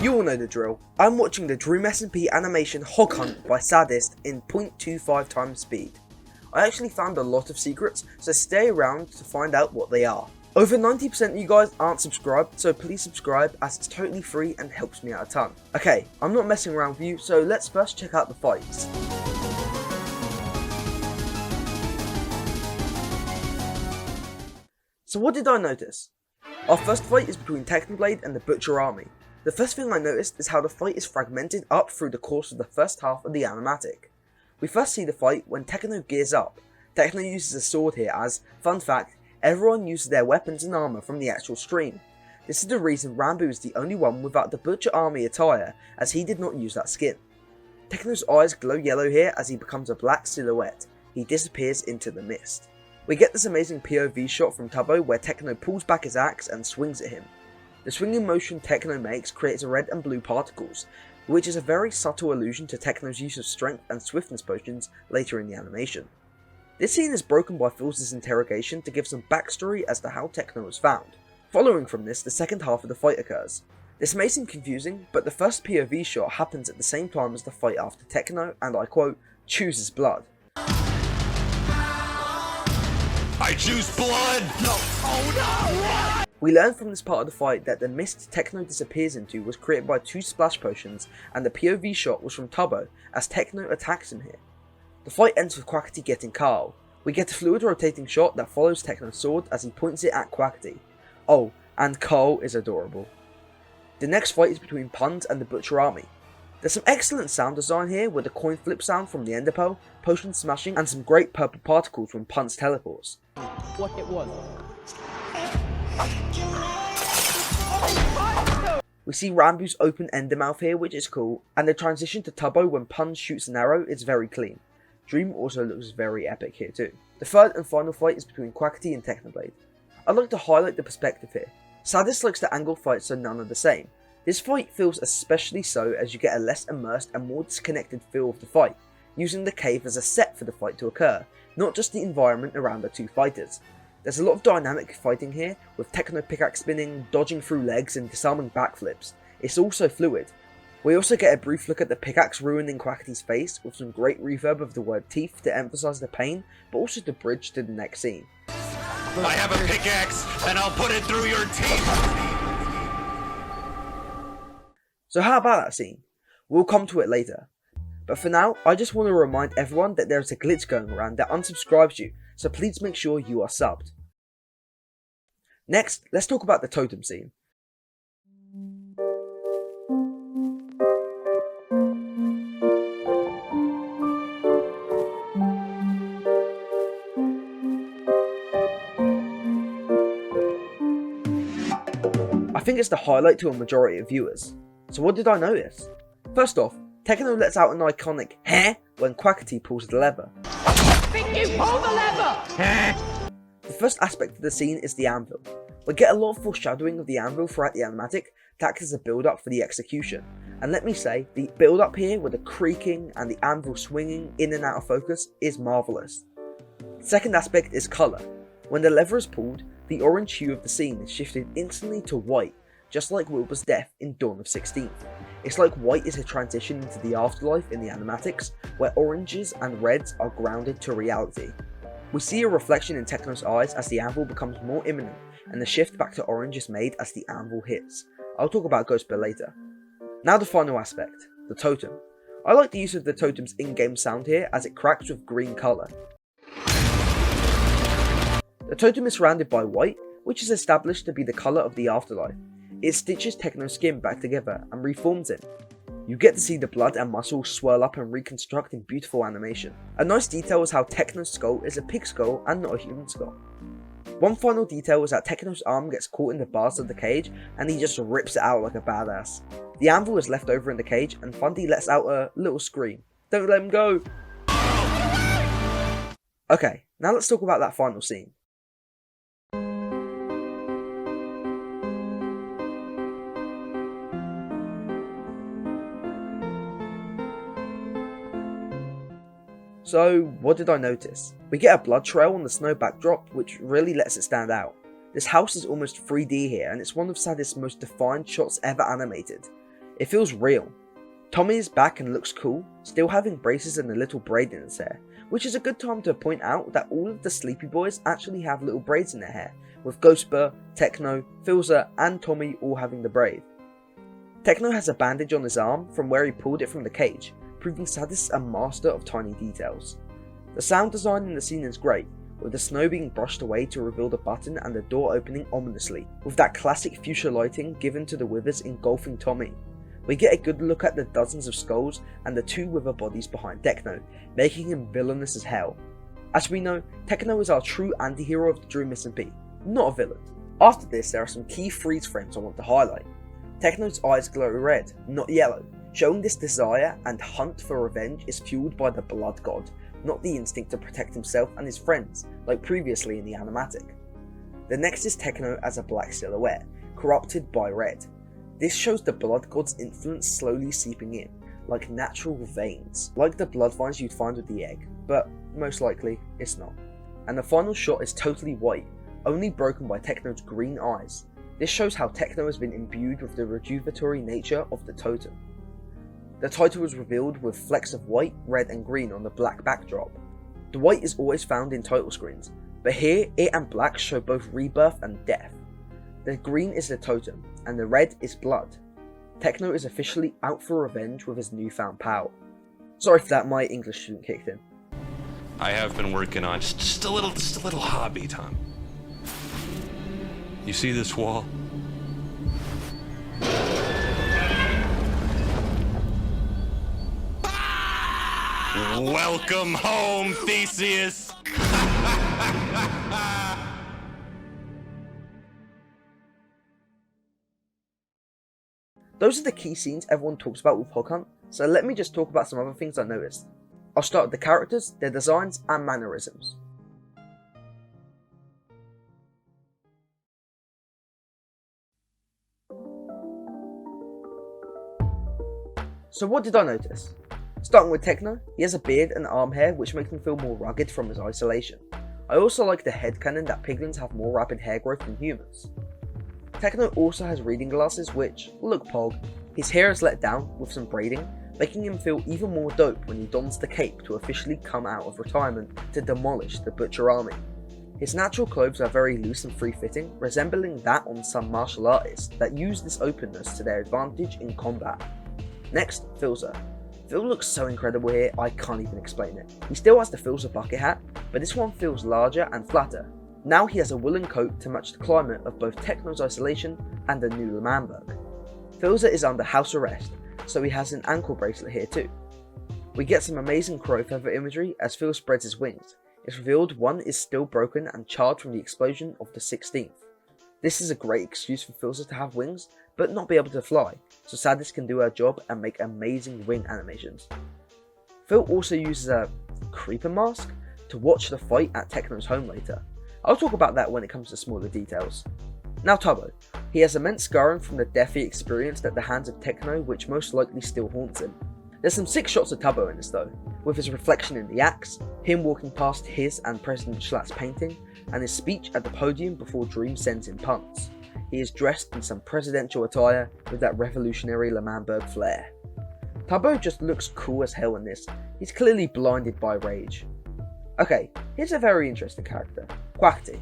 You all know the drill. I'm watching the Dream SMP Animation Hog Hunt by Sadist in 0.25 times speed. I actually found a lot of secrets, so stay around to find out what they are. Over 90% of you guys aren't subscribed, so please subscribe as it's totally free and helps me out a ton. Okay, I'm not messing around with you, so let's first check out the fights. So what did I notice? Our first fight is between Technoblade and the Butcher Army. The first thing I noticed is how the fight is fragmented up through the course of the first half of the animatic. We first see the fight when Techno gears up. Techno uses a sword here as, fun fact, everyone uses their weapons and armour from the actual stream. This is the reason Rambo is the only one without the Butcher Army attire, as he did not use that skin. Techno's eyes glow yellow here as he becomes a black silhouette. He disappears into the mist. We get this amazing POV shot from Tubbo where Techno pulls back his axe and swings at him. The swinging motion Techno makes creates red and blue particles, which is a very subtle allusion to Techno's use of strength and swiftness potions later in the animation. This scene is broken by Phil's interrogation to give some backstory as to how Techno was found. Following from this, the second half of the fight occurs. This may seem confusing, but the first POV shot happens at the same time as the fight after Techno, and I quote, chooses blood. I choose blood! No! Oh no! We learn from this part of the fight that the mist Techno disappears into was created by 2 splash potions, and the POV shot was from Tubbo as Techno attacks him here. The fight ends with Quackity getting Carl. We get a fluid rotating shot that follows Techno's sword as he points it at Quackity. Oh, and Carl is adorable. The next fight is between Puns and the Butcher Army. There's some excellent sound design here with the coin flip sound from the Ender Pearl, potion smashing, and some great purple particles when Puns teleports. What it was. We see Rambu's open ender mouth here, which is cool, and the transition to Tubbo when Puns shoots an arrow is very clean. Dream also looks very epic here too. The third and final fight is between Quackity and Technoblade. I'd like to highlight the perspective here. Sadist likes to angle fights so none are the same. This fight feels especially so as you get a less immersed and more disconnected feel of the fight, using the cave as a set for the fight to occur, not just the environment around the 2 fighters. There's a lot of dynamic fighting here, with Techno pickaxe spinning, dodging through legs and disarming backflips. It's also fluid. We also get a brief look at the pickaxe ruining Quackity's face, with some great reverb of the word teeth to emphasise the pain, but also to bridge to the next scene. I have a pickaxe, and I'll put it through your teeth! So how about that scene? We'll come to it later. But for now, I just want to remind everyone that there is a glitch going around that unsubscribes you, so please make sure you are subbed. Next, let's talk about the totem scene. I think it's the highlight to a majority of viewers. So what did I notice? First off, Techno lets out an iconic "heh" when Quackity pulls the lever. You pull the lever! The first aspect of the scene is the anvil. We get a lot of foreshadowing of the anvil throughout the animatic to act as a build up for the execution. And let me say, the build up here with the creaking and the anvil swinging in and out of focus is marvellous. The second aspect is colour. When the lever is pulled, the orange hue of the scene is shifted instantly to white, just like Wilbur's death in Dawn of 16th. It's like white is a transition into the afterlife in the animatics, where oranges and reds are grounded to reality. We see a reflection in Techno's eyes as the anvil becomes more imminent, and the shift back to orange is made as the anvil hits. I'll talk about Ghost Bear later. Now the final aspect, the totem. I like the use of the totem's in-game sound here as it cracks with green colour. The totem is surrounded by white, which is established to be the colour of the afterlife. It stitches Techno's skin back together and reforms him. You get to see the blood and muscles swirl up and reconstruct in beautiful animation. A nice detail is how Techno's skull is a pig skull and not a human skull. One final detail is that Techno's arm gets caught in the bars of the cage and he just rips it out like a badass. The anvil is left over in the cage and Fundy lets out a little scream. Don't let him go! Okay, now let's talk about that final scene. So, what did I notice? We get a blood trail on the snow backdrop, which really lets it stand out. This house is almost 3D here, and it's one of Sadist's most defined shots ever animated. It feels real. Tommy is back and looks cool, still having braces and a little braid in his hair, which is a good time to point out that all of the Sleepy Boys actually have little braids in their hair, with Ghostbur, Techno, Filzer and Tommy all having the braid. Techno has a bandage on his arm from where he pulled it from the cage, proving Sadist a master of tiny details. The sound design in the scene is great, with the snow being brushed away to reveal the button and the door opening ominously, with that classic fuchsia lighting given to the withers engulfing Tommy. We get a good look at the dozens of skulls and the 2 wither bodies behind Techno, making him villainous as hell. As we know, Techno is our true anti-hero of the Dream SMP, not a villain. After this, there are some key freeze frames I want to highlight. Techno's eyes glow red, not yellow, showing this desire and hunt for revenge is fueled by the blood god, not the instinct to protect himself and his friends, like previously in the animatic. The next is Techno as a black silhouette, corrupted by red. This shows the blood god's influence slowly seeping in, like natural veins, like the blood vines you'd find with the egg, but most likely it's not. And the final shot is totally white, only broken by Techno's green eyes. This shows how Techno has been imbued with the rejuvenatory nature of the totem. The title was revealed with flecks of white, red and green on the black backdrop. The white is always found in title screens, but here it and black show both rebirth and death. The green is the totem, and the red is blood. Techno is officially out for revenge with his newfound power. Sorry for that, my English student kicked in. I have been working on just a little hobby, Tom. You see this wall? Welcome home, Theseus! Those are the key scenes everyone talks about with Hog Hunt, so let me just talk about some other things I noticed. I'll start with the characters, their designs and mannerisms. So what did I notice? Starting with Techno, he has a beard and arm hair which makes him feel more rugged from his isolation. I also like the headcanon that piglins have more rapid hair growth than humans. Techno also has reading glasses which look pog. His hair is let down with some braiding, making him feel even more dope when he dons the cape to officially come out of retirement to demolish the Butcher army. His natural clothes are very loose and free-fitting, resembling that on some martial artists that use this openness to their advantage in combat. Next, Filzer. Phil looks so incredible here, I can't even explain it. He still has the Filzer bucket hat, but this one feels larger and flatter. Now he has a woolen coat to match the climate of both Techno's isolation and the new L'Manberg. Filzer is under house arrest, so he has an ankle bracelet here too. We get some amazing crow feather imagery as Phil spreads his wings. It's revealed one is still broken and charred from the explosion of the 16th. This is a great excuse for Filzer to have wings, but not be able to fly, so Sadist can do her job and make amazing wing animations. Phil also uses a creeper mask to watch the fight at Techno's home later. I'll talk about that when it comes to smaller details. Now Tubbo. He has immense scarring from the death he experienced at the hands of Techno, which most likely still haunts him. There's some sick shots of Tubbo in this though, with his reflection in the axe, him walking past his and President Schlatt's painting, and his speech at the podium before Dream sends him punts. He is dressed in some presidential attire with that revolutionary L'Manberg flair. Tubbo just looks cool as hell in this. He's clearly blinded by rage. Okay, here's a very interesting character, Quackty.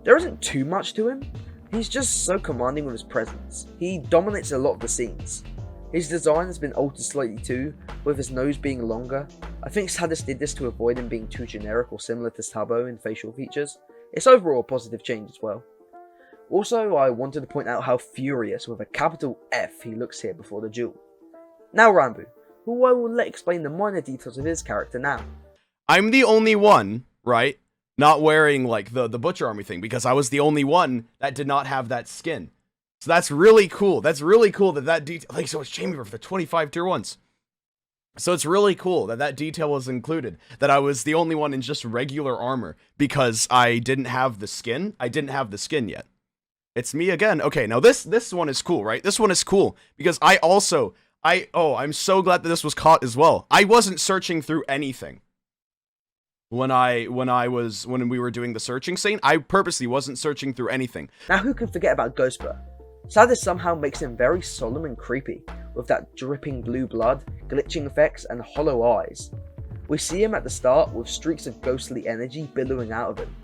There isn't too much to him. He's just so commanding with his presence. He dominates a lot of the scenes. His design has been altered slightly too, with his nose being longer. I think Sadist did this to avoid him being too generic or similar to Tubbo in facial features. It's overall a positive change as well. Also, I wanted to point out how furious with a capital F he looks here before the duel. Now Rambo, who I will let explain the minor details of his character now. I'm the only one, right, not wearing like the Butcher Army thing, because I was the only one that did not have that skin. So that's really cool. That's really cool that detail, like, so it's chamber for the 25 tier 1s. So it's really cool that detail was included, that I was the only one in just regular armor, because I didn't have the skin. I didn't have the skin yet. It's me again. Okay, now this one is cool, right? This one is cool, because I'm so glad that this was caught as well. I wasn't searching through anything. When we were doing the searching scene, I purposely wasn't searching through anything. Now who can forget about Ghostbur? Sadist somehow makes him very solemn and creepy, with that dripping blue blood, glitching effects, and hollow eyes. We see him at the start with streaks of ghostly energy billowing out of him.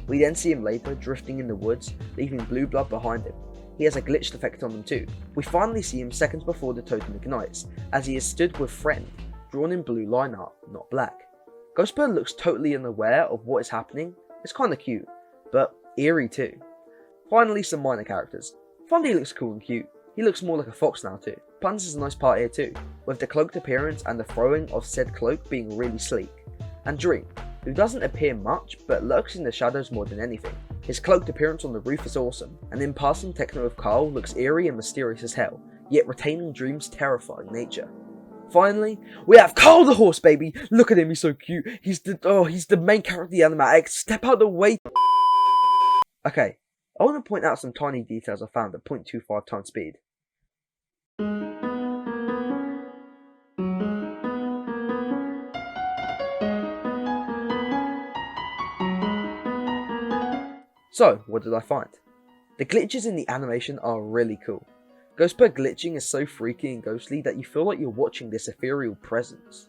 We then see him later drifting in the woods, leaving blue blood behind him. He has a glitched effect on him too. We finally see him seconds before the totem ignites, as he is stood with Friend, drawn in blue line art, not black. Ghostbird looks totally unaware of what is happening. It's kinda cute, but eerie too. Finally, some minor characters. Fundy looks cool and cute. He looks more like a fox now too. Puns is a nice part here too, with the cloaked appearance and the throwing of said cloak being really sleek. And Dream, who doesn't appear much but lurks in the shadows more than anything. His cloaked appearance on the roof is awesome, and in passing Techno with Carl looks eerie and mysterious as hell, yet retaining Dream's terrifying nature. Finally, we have Carl the horse, baby! Look at him, he's so cute. He's the main character of the animatic. Step out the way. Okay, I want to point out some tiny details I found at 0.25 times speed. So, what did I find? The glitches in the animation are really cool. Ghostbird glitching is so freaky and ghostly that you feel like you're watching this ethereal presence.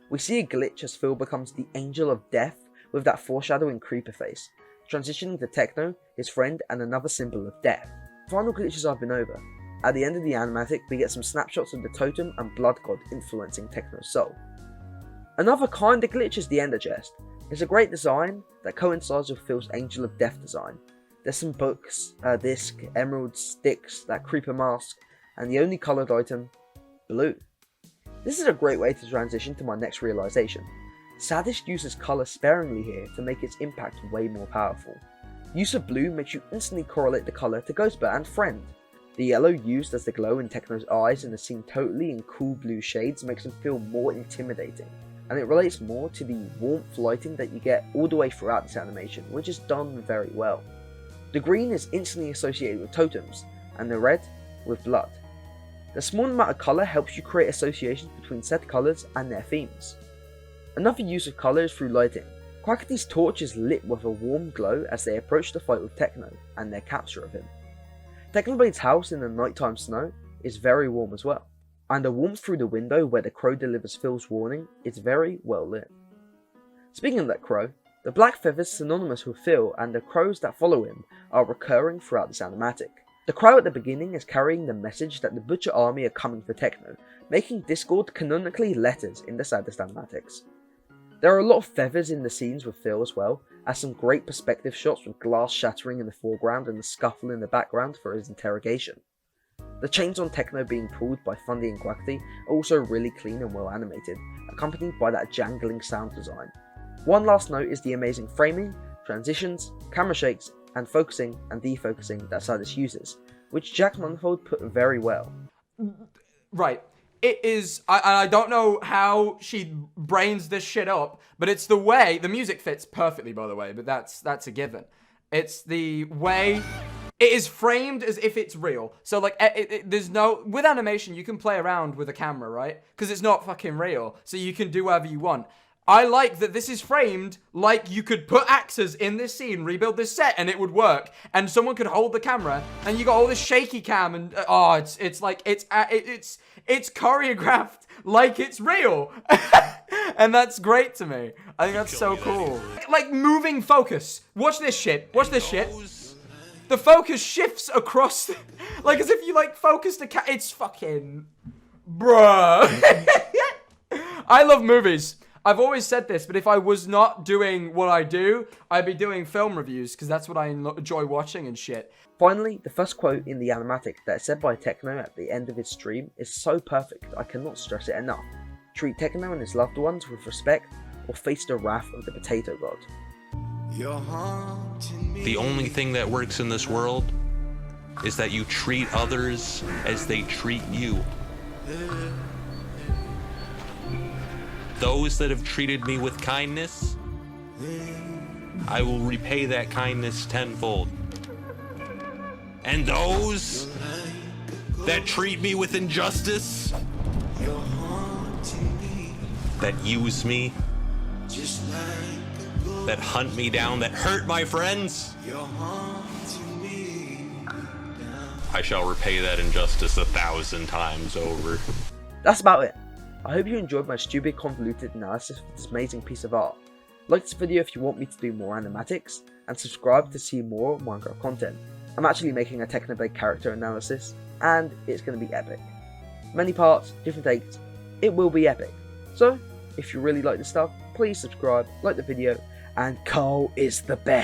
We see a glitch as Phil becomes the Angel of Death with that foreshadowing creeper face, transitioning to Techno, his friend, and another symbol of death. Final glitches I've been over. At the end of the animatic, we get some snapshots of the totem and blood god influencing Techno's soul. Another kinda glitch is the ender chest. It's a great design that coincides with Phil's Angel of Death design. There's some books, a disc, emeralds, sticks, that creeper mask, and the only coloured item, blue. This is a great way to transition to my next realisation. Sadist uses colour sparingly here to make its impact way more powerful. Use of blue makes you instantly correlate the colour to Ghostbird and Friend. The yellow used as the glow in Techno's eyes in the scene totally in cool blue shades makes him feel more intimidating, and it relates more to the warmth lighting that you get all the way throughout this animation, which is done very well. The green is instantly associated with totems, and the red with blood. The small amount of colour helps you create associations between said colours and their themes. Another use of colour is through lighting. Quackity's torch is lit with a warm glow as they approach the fight with Techno and their capture of him. Technoblade's house in the nighttime snow is very warm as well, and the warmth through the window where the crow delivers Phil's warning is very well lit. Speaking of that crow, the black feathers synonymous with Phil and the crows that follow him are recurring throughout this animatic. The crow at the beginning is carrying the message that the Butcher army are coming for Techno, making Discord canonically letters in the Sadist animatics. There are a lot of feathers in the scenes with Phil as well, as some great perspective shots with glass shattering in the foreground and the scuffle in the background for his interrogation. The chains on Techno being pulled by Fundy and Quackity are also really clean and well animated, accompanied by that jangling sound design. One last note is the amazing framing, transitions, camera shakes, and focusing and defocusing that Sadist uses, which Jack Manifold put very well. Right. It is, I don't know how she brains this shit up, but it's the way, the music fits perfectly by the way, but that's a given. It's the way it is framed as if it's real. So like, there's no, with animation you can play around with a camera, right? Because it's not fucking real, so you can do whatever you want. I like that this is framed like you could put axes in this scene, rebuild this set, and it would work. And someone could hold the camera, and you got all this shaky cam, and it's like it's choreographed like it's real, and that's great to me. I think that's so cool. Like moving focus. Watch this shit. Watch this shit. The focus shifts across, like as if you like focused a cat. It's fucking, bruh. I love movies. I've always said this, but if I was not doing what I do, I'd be doing film reviews, because that's what I enjoy watching and shit. Finally, the first quote in the animatic that is said by Techno at the end of his stream is so perfect, I cannot stress it enough. Treat Techno and his loved ones with respect, or face the wrath of the potato god. The only thing that works in this world is that you treat others as they treat you. Those that have treated me with kindness, I will repay that kindness tenfold. And those that treat me with injustice, that use me, that hunt me down, that hurt my friends, I shall repay that injustice 1,000 times over. That's about it. I hope you enjoyed my stupid convoluted analysis of this amazing piece of art. Like this video if you want me to do more animatics, and subscribe to see more Minecraft content. I'm actually making a technoblade character analysis, and it's going to be epic. Many parts, different takes, it will be epic. So, if you really like this stuff, please subscribe, like the video, and Cole is the best.